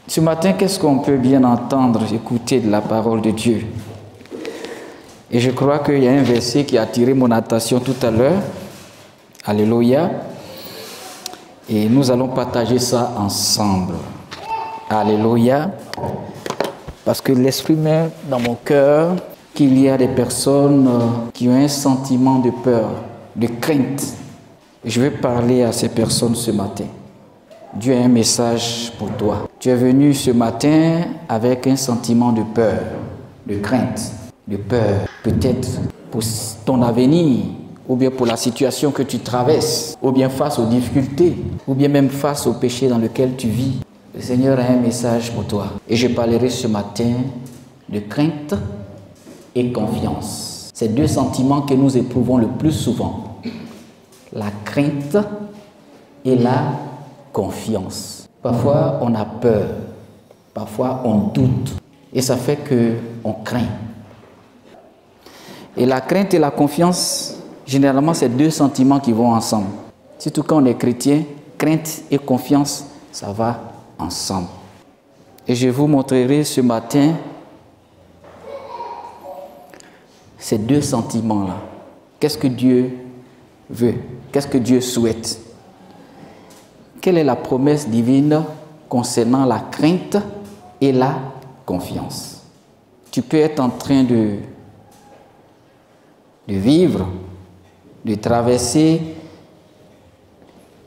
Ce matin, qu'est-ce qu'on peut bien entendre, écouter de la parole de Dieu? Et je crois qu'il y a un verset qui a attiré mon attention tout à l'heure. Alléluia. Et nous allons partager ça ensemble. Alléluia. Parce que l'Esprit met dans mon cœur qu'il y a des personnes qui ont un sentiment de peur, de crainte. Et je vais parler à ces personnes ce matin. Dieu a un message pour toi. Tu es venu ce matin avec un sentiment de peur, de crainte, de peur, peut-être pour ton avenir, ou bien pour la situation que tu traverses, ou bien face aux difficultés, ou bien même face au péché dans lequel tu vis. Le Seigneur a un message pour toi. Et je parlerai ce matin de crainte et confiance. Ces deux sentiments que nous éprouvons le plus souvent. La crainte et la confiance. Parfois, on a peur. Parfois, on doute. Et ça fait qu'on craint. Et la crainte et la confiance, généralement, c'est deux sentiments qui vont ensemble. Surtout quand on est chrétien, crainte et confiance, ça va ensemble. Et je vous montrerai ce matin ces deux sentiments-là. Qu'est-ce que Dieu veut? Qu'est-ce que Dieu souhaite? Quelle est la promesse divine concernant la crainte et la confiance? Tu peux être en train de vivre, de traverser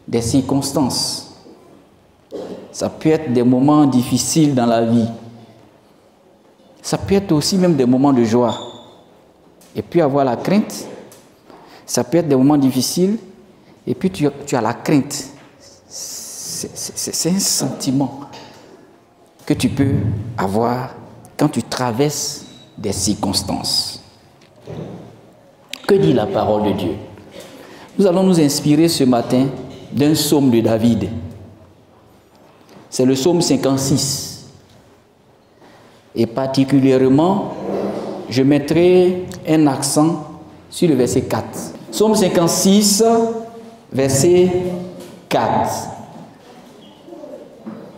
des circonstances. Ça peut être des moments difficiles dans la vie. Ça peut être aussi même des moments de joie. Et puis avoir la crainte, ça peut être des moments difficiles, et puis tu as la crainte. C'est un sentiment que tu peux avoir quand tu traverses des circonstances. Que dit la parole de Dieu? Nous allons nous inspirer ce matin d'un psaume de David. C'est le psaume 56. Et particulièrement, je mettrai un accent sur le verset 4. Psaume 56, verset 4.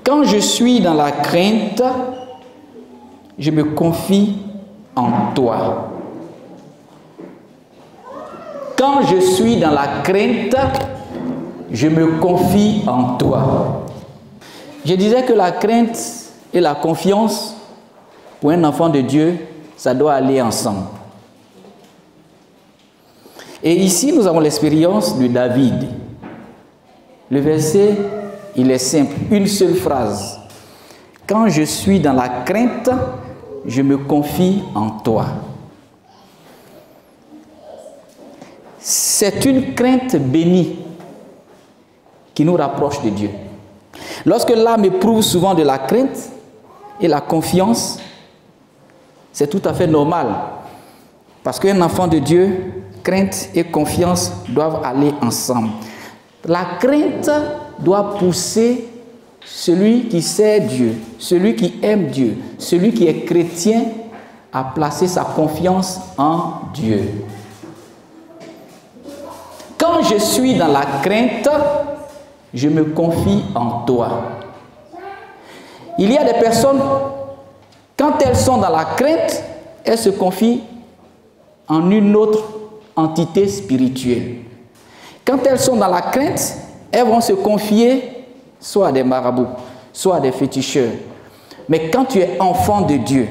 Quand je suis dans la crainte, je me confie en toi. Quand je suis dans la crainte, je me confie en toi. Je disais que la crainte et la confiance, pour un enfant de Dieu, ça doit aller ensemble. Et ici, nous avons l'expérience de David. Le verset, il est simple, une seule phrase. Quand je suis dans la crainte, je me confie en toi. C'est une crainte bénie qui nous rapproche de Dieu. Lorsque l'âme éprouve souvent de la crainte et la confiance, c'est tout à fait normal. Parce qu'un enfant de Dieu, crainte et confiance doivent aller ensemble. La crainte doit pousser celui qui sait Dieu, celui qui aime Dieu, celui qui est chrétien à placer sa confiance en Dieu. Quand je suis dans la crainte, je me confie en toi. Il y a des personnes, quand elles sont dans la crainte, elles se confient en une autre entité spirituelle. Quand elles sont dans la crainte, elles vont se confier soit à des marabouts, soit à des féticheurs. Mais quand tu es enfant de Dieu,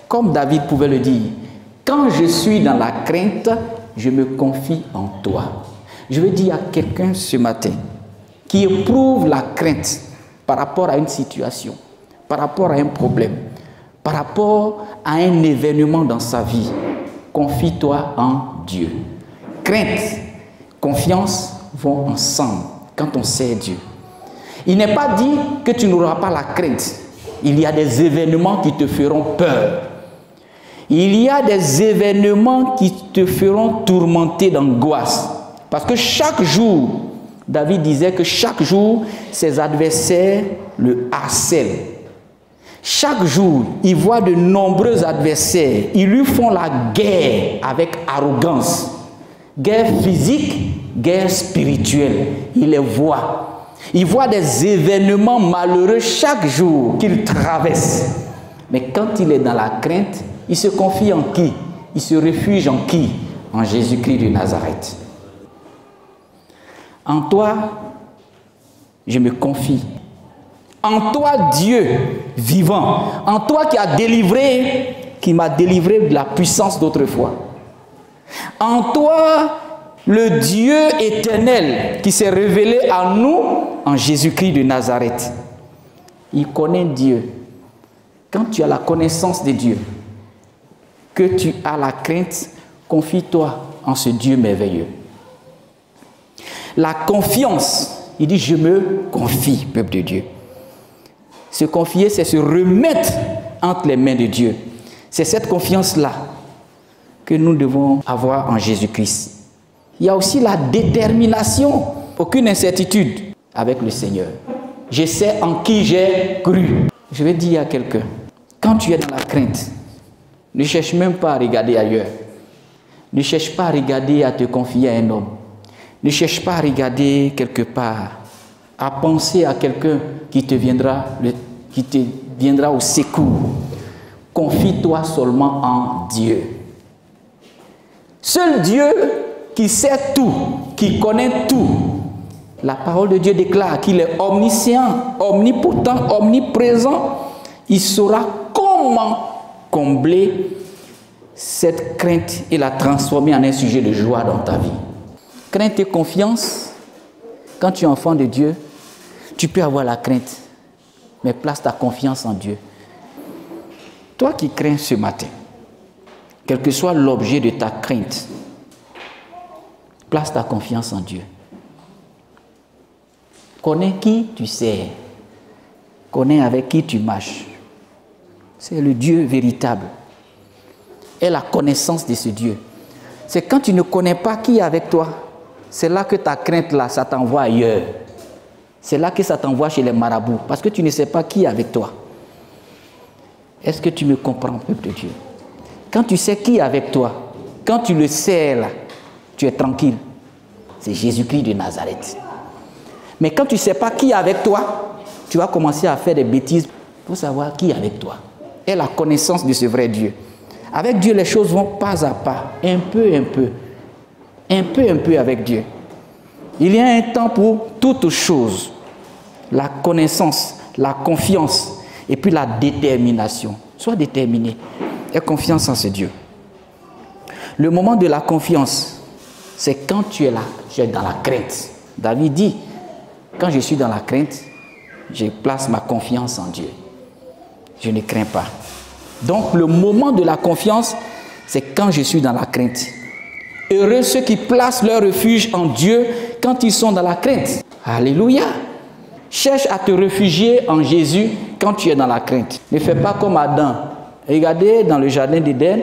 comme David pouvait le dire, quand je suis dans la crainte, je me confie en toi. Je veux dire à quelqu'un ce matin qui éprouve la crainte par rapport à une situation, par rapport à un problème, par rapport à un événement dans sa vie, confie-toi en Dieu. Crainte, confiance vont ensemble quand on sait Dieu. Il n'est pas dit que tu n'auras pas la crainte. Il y a des événements qui te feront peur. Il y a des événements qui te feront tourmenter d'angoisse. Parce que chaque jour, David disait que chaque jour, ses adversaires le harcèlent. Chaque jour, il voit de nombreux adversaires. Ils lui font la guerre avec arrogance. Guerre physique, guerre spirituelle. Il les voit. Il voit des événements malheureux chaque jour qu'il traverse. Mais quand il est dans la crainte, il se confie en qui? Il se réfugie en qui? En Jésus-Christ de Nazareth. En toi, je me confie. En toi, Dieu vivant. En toi qui m'a délivré de la puissance d'autrefois. En toi, le Dieu éternel qui s'est révélé à nous en Jésus-Christ de Nazareth. Il connaît Dieu. Quand tu as la connaissance de Dieu, que tu as la crainte, confie-toi en ce Dieu merveilleux. La confiance, il dit je me confie, peuple de Dieu. Se confier, c'est se remettre entre les mains de Dieu. C'est cette confiance-là que nous devons avoir en Jésus-Christ. Il y a aussi la détermination, aucune incertitude avec le Seigneur. Je sais en qui j'ai cru. Je vais dire à quelqu'un, quand tu es dans la crainte, ne cherche même pas à regarder ailleurs. Ne cherche pas à regarder à te confier à un homme. Ne cherche pas à regarder quelque part, à penser à quelqu'un qui te viendra au secours. Confie-toi seulement en Dieu. Seul Dieu qui sait tout, qui connaît tout. La parole de Dieu déclare qu'il est omniscient, omnipotent, omniprésent. Il saura comment combler cette crainte et la transformer en un sujet de joie dans ta vie. Crainte et confiance, quand tu es enfant de Dieu, tu peux avoir la crainte, mais place ta confiance en Dieu. Toi qui crains ce matin, quel que soit l'objet de ta crainte, place ta confiance en Dieu. Connais qui tu sers, connais avec qui tu marches. C'est le Dieu véritable. Et la connaissance de ce Dieu. C'est quand tu ne connais pas qui est avec toi, c'est là que ta crainte, là, ça t'envoie ailleurs. C'est là que ça t'envoie chez les marabouts, parce que tu ne sais pas qui est avec toi. Est-ce que tu me comprends, peuple de Dieu? Quand tu sais qui est avec toi, quand tu le sais là, tu es tranquille. C'est Jésus-Christ de Nazareth. Mais quand tu ne sais pas qui est avec toi, tu vas commencer à faire des bêtises pour savoir qui est avec toi. Et la connaissance de ce vrai Dieu. Avec Dieu, les choses vont pas à pas, un peu avec Dieu. Il y a un temps pour toutes choses. La connaissance, la confiance et puis la détermination. Sois déterminé. Aie confiance en ce Dieu. Le moment de la confiance, c'est quand tu es là, tu es dans la crainte. David dit, quand je suis dans la crainte, je place ma confiance en Dieu. Je ne crains pas. Donc le moment de la confiance, c'est quand je suis dans la crainte. Heureux ceux qui placent leur refuge en Dieu quand ils sont dans la crainte. Alléluia. Cherche à te réfugier en Jésus quand tu es dans la crainte. Ne fais pas comme Adam. Regardez dans le jardin d'Éden,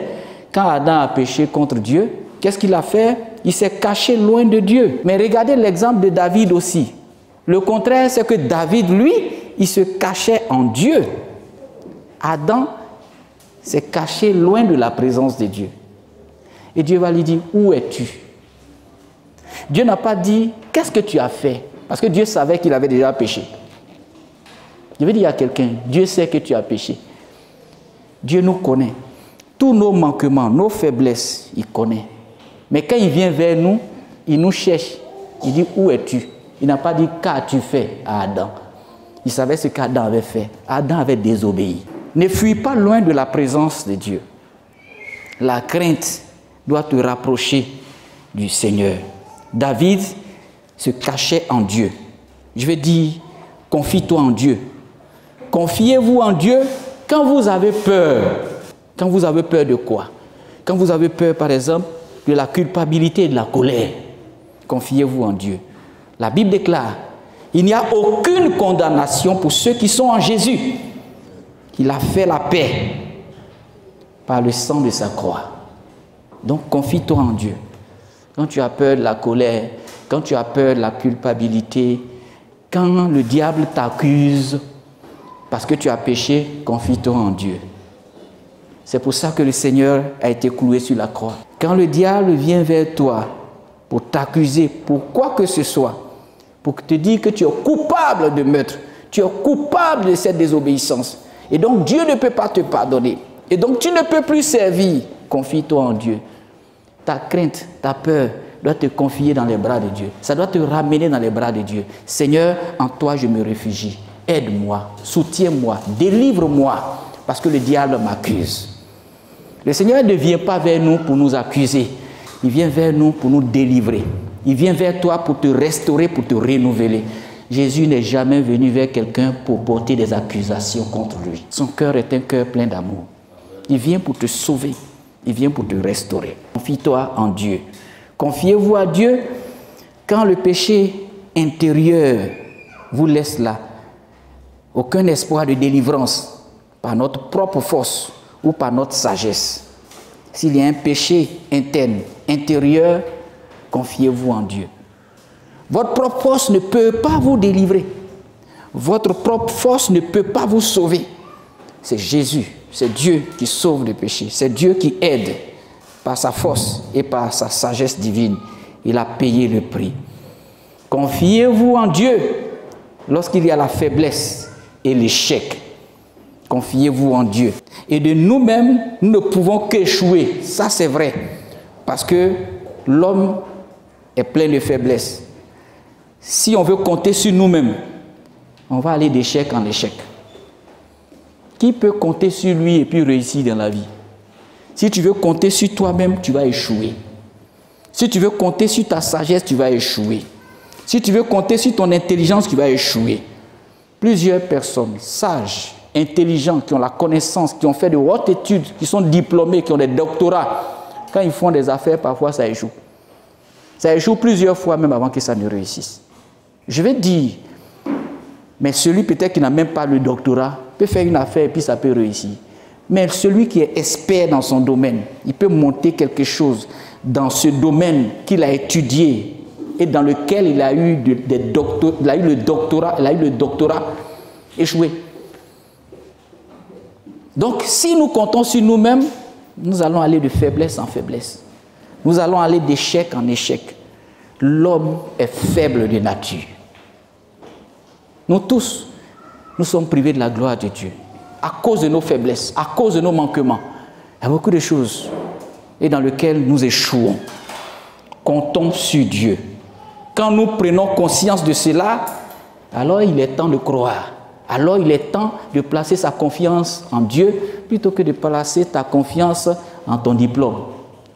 quand Adam a péché contre Dieu, qu'est-ce qu'il a fait? Il s'est caché loin de Dieu. Mais regardez l'exemple de David aussi. Le contraire, c'est que David, lui, il se cachait en Dieu. Adam s'est caché loin de la présence de Dieu. Et Dieu va lui dire, où es-tu? Dieu n'a pas dit, qu'est-ce que tu as fait? Parce que Dieu savait qu'il avait déjà péché. Je vais dire à quelqu'un, Dieu sait que tu as péché. Dieu nous connaît. Tous nos manquements, nos faiblesses, il connaît. Mais quand il vient vers nous, il nous cherche. Il dit, où es-tu? Il n'a pas dit, qu'as-tu fait à Adam? Il savait ce qu'Adam avait fait. Adam avait désobéi. Ne fuis pas loin de la présence de Dieu. La crainte doit te rapprocher du Seigneur. David se cachait en Dieu. Je vais dire, confie-toi en Dieu. Confiez-vous en Dieu quand vous avez peur. Quand vous avez peur de quoi? Quand vous avez peur, par exemple, de la culpabilité et de la colère. Confiez-vous en Dieu. La Bible déclare, il n'y a aucune condamnation pour ceux qui sont en Jésus. Il a fait la paix par le sang de sa croix. Donc confie-toi en Dieu. Quand tu as peur de la colère, quand tu as peur de la culpabilité, quand le diable t'accuse parce que tu as péché, confie-toi en Dieu. C'est pour ça que le Seigneur a été cloué sur la croix. Quand le diable vient vers toi pour t'accuser pour quoi que ce soit, pour te dire que tu es coupable de meurtre, tu es coupable de cette désobéissance. Et donc Dieu ne peut pas te pardonner. Et donc tu ne peux plus servir. Confie-toi en Dieu. Ta crainte, ta peur doit te confier dans les bras de Dieu. Ça doit te ramener dans les bras de Dieu. Seigneur, en toi je me réfugie. Aide-moi, soutiens-moi, délivre-moi, parce que le diable m'accuse. Le Seigneur ne vient pas vers nous pour nous accuser. Il vient vers nous pour nous délivrer. Il vient vers toi pour te restaurer, pour te renouveler. Jésus n'est jamais venu vers quelqu'un pour porter des accusations contre lui. Son cœur est un cœur plein d'amour. Il vient pour te sauver. Il vient pour te restaurer. Confie-toi en Dieu. Confiez-vous à Dieu quand le péché intérieur vous laisse là. Aucun espoir de délivrance par notre propre force ou par notre sagesse. S'il y a un péché interne, intérieur, confiez-vous en Dieu. Votre propre force ne peut pas vous délivrer. Votre propre force ne peut pas vous sauver. C'est Jésus, c'est Dieu qui sauve le péché. C'est Dieu qui aide par sa force et par sa sagesse divine. Il a payé le prix. Confiez-vous en Dieu lorsqu'il y a la faiblesse et l'échec. Confiez-vous en Dieu. Et de nous-mêmes, nous ne pouvons qu'échouer. Ça, c'est vrai. Parce que l'homme est plein de faiblesses. Si on veut compter sur nous-mêmes, on va aller d'échec en échec. Qui peut compter sur lui et puis réussir dans la vie? Si tu veux compter sur toi-même, tu vas échouer. Si tu veux compter sur ta sagesse, tu vas échouer. Si tu veux compter sur ton intelligence, tu vas échouer. Plusieurs personnes sages, intelligents, qui ont la connaissance, qui ont fait de hautes études, qui sont diplômés, qui ont des doctorats, quand ils font des affaires, parfois ça échoue. Ça échoue plusieurs fois même avant que ça ne réussisse. Je vais dire, mais celui peut-être qui n'a même pas le doctorat peut faire une affaire et puis ça peut réussir. Mais celui qui est expert dans son domaine, il peut monter quelque chose dans ce domaine qu'il a étudié et dans lequel il a eu le doctorat échoué. Donc, si nous comptons sur nous-mêmes, nous allons aller de faiblesse en faiblesse. Nous allons aller d'échec en échec. L'homme est faible de nature. Nous tous, nous sommes privés de la gloire de Dieu. À cause de nos faiblesses, à cause de nos manquements. Il y a beaucoup de choses et dans lesquelles nous échouons. Comptons sur Dieu. Quand nous prenons conscience de cela, alors il est temps de croire. Alors il est temps de placer sa confiance en Dieu plutôt que de placer ta confiance en ton diplôme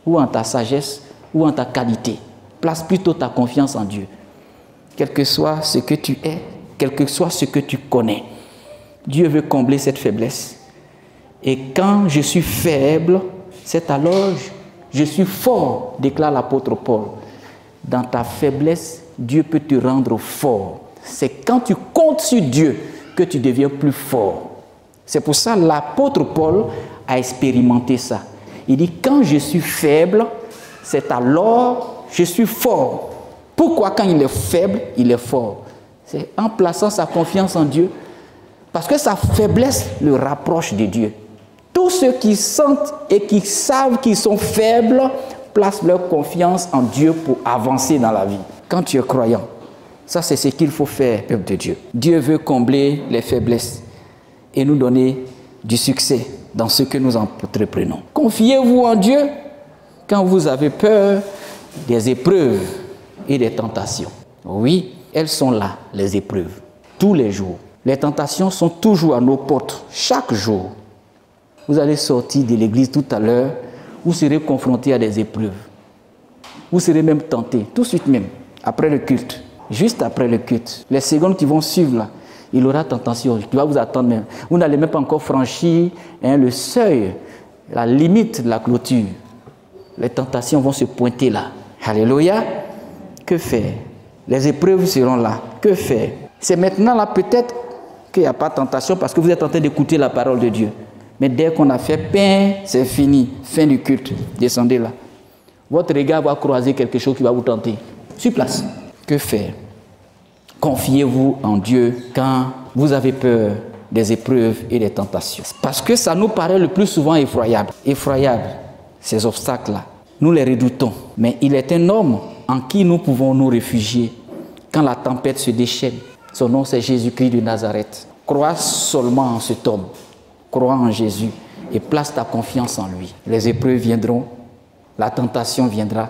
ou en ta sagesse ou en ta qualité. Place plutôt ta confiance en Dieu. Quel que soit ce que tu es, quel que soit ce que tu connais, Dieu veut combler cette faiblesse. Et quand je suis faible, c'est alors je suis fort, déclare l'apôtre Paul. Dans ta faiblesse, Dieu peut te rendre fort. C'est quand tu comptes sur Dieu que tu deviens plus fort. C'est pour ça que l'apôtre Paul a expérimenté ça. Il dit, quand je suis faible, c'est alors je suis fort. Pourquoi quand il est faible, il est fort? C'est en plaçant sa confiance en Dieu. Parce que sa faiblesse le rapproche de Dieu. Tous ceux qui sentent et qui savent qu'ils sont faibles placent leur confiance en Dieu pour avancer dans la vie. Quand tu es croyant, ça c'est ce qu'il faut faire, peuple de Dieu. Dieu veut combler les faiblesses et nous donner du succès dans ce que nous entreprenons. Confiez-vous en Dieu quand vous avez peur des épreuves et des tentations. Oui, elles sont là, les épreuves, tous les jours. Les tentations sont toujours à nos portes, chaque jour. Vous allez sortir de l'église tout à l'heure, vous serez confronté à des épreuves. Vous serez même tenté, tout de suite même, après le culte, juste après le culte. Les secondes qui vont suivre là, il aura tentation, qui va vous attendre même. Vous n'allez même pas encore franchir le seuil, la limite de la clôture. Les tentations vont se pointer là. Alléluia. Que faire? Les épreuves seront là. Que faire? C'est maintenant là peut-être qu'il n'y a pas de tentation parce que vous êtes en train d'écouter la parole de Dieu. Mais dès qu'on a fait pain, c'est fini. Fin du culte. Descendez là. Votre regard va croiser quelque chose qui va vous tenter. Sur place. Que faire? Confiez-vous en Dieu quand vous avez peur des épreuves et des tentations. Parce que ça nous paraît le plus souvent effroyable. Effroyable, ces obstacles-là. Nous les redoutons. Mais il est un homme en qui nous pouvons nous réfugier quand la tempête se déchaîne. Son nom, c'est Jésus-Christ de Nazareth. Crois seulement en cet homme. Crois en Jésus et place ta confiance en lui. Les épreuves viendront, la tentation viendra,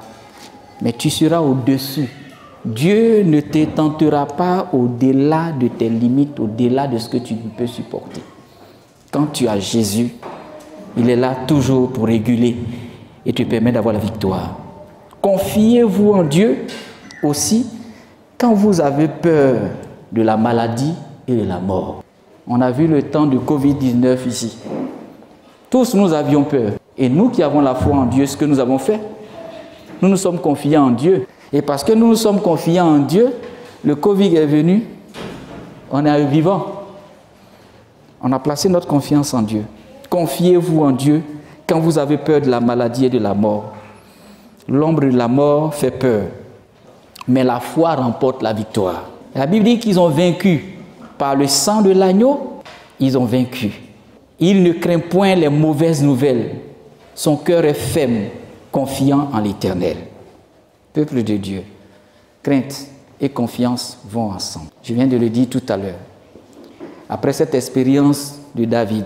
mais tu seras au-dessus. Dieu ne te tentera pas au-delà de tes limites, au-delà de ce que tu peux supporter. Quand tu as Jésus, il est là toujours pour réguler et te permet d'avoir la victoire. Confiez-vous en Dieu aussi quand vous avez peur de la maladie et de la mort. On a vu le temps de Covid-19 ici. Tous nous avions peur. Et nous qui avons la foi en Dieu, ce que nous avons fait, nous nous sommes confiés en Dieu. Et parce que nous nous sommes confiés en Dieu, le Covid est venu, on est vivant. On a placé notre confiance en Dieu. Confiez-vous en Dieu quand vous avez peur de la maladie et de la mort. L'ombre de la mort fait peur, mais la foi remporte la victoire. La Bible dit qu'ils ont vaincu par le sang de l'agneau, ils ont vaincu. Il ne craint point les mauvaises nouvelles. Son cœur est ferme, confiant en l'Éternel. Peuple de Dieu, crainte et confiance vont ensemble. Je viens de le dire tout à l'heure. Après cette expérience de David,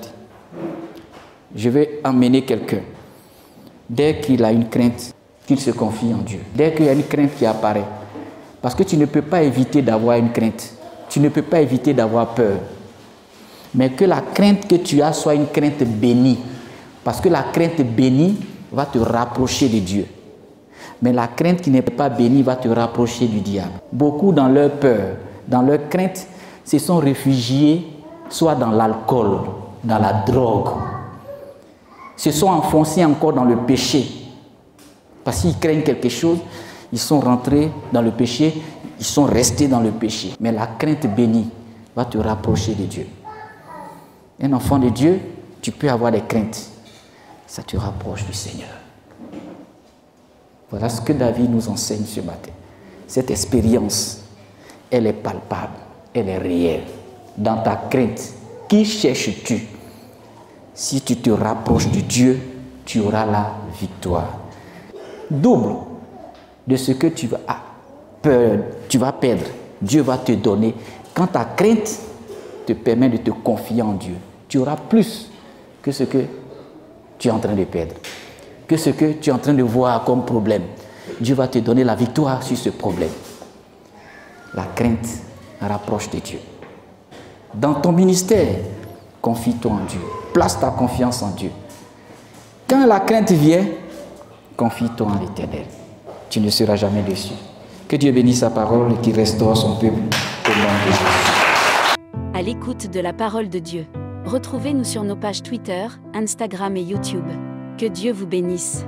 je vais emmener quelqu'un. Dès qu'il a une crainte, qu'il se confie en Dieu. Dès qu'il y a une crainte qui apparaît, parce que tu ne peux pas éviter d'avoir une crainte. Tu ne peux pas éviter d'avoir peur. Mais que la crainte que tu as soit une crainte bénie. Parce que la crainte bénie va te rapprocher de Dieu. Mais la crainte qui n'est pas bénie va te rapprocher du diable. Beaucoup dans leur peur, dans leur crainte, se sont réfugiés soit dans l'alcool, dans la drogue. Se sont enfoncés encore dans le péché. Parce qu'ils craignent quelque chose, ils sont rentrés dans le péché, ils sont restés dans le péché. Mais la crainte bénie va te rapprocher de Dieu. Un enfant de Dieu, tu peux avoir des craintes. Ça te rapproche du Seigneur. Voilà ce que David nous enseigne ce matin. Cette expérience, elle est palpable, elle est réelle. Dans ta crainte, qui cherches-tu? Si tu te rapproches de Dieu, tu auras la victoire. Double de ce que tu vas perdre, Dieu va te donner. Quand ta crainte te permet de te confier en Dieu, tu auras plus que ce que tu es en train de perdre, que ce que tu es en train de voir comme problème. Dieu va te donner la victoire sur ce problème. La crainte rapproche de Dieu. Dans ton ministère, confie-toi en Dieu. Place ta confiance en Dieu. Quand la crainte vient, confie-toi en l'Éternel. Tu ne seras jamais déçu. Que Dieu bénisse sa parole et qu'il restaure son peuple au nom de Jésus. À l'écoute de la parole de Dieu. Retrouvez-nous sur nos pages Twitter, Instagram et YouTube. Que Dieu vous bénisse.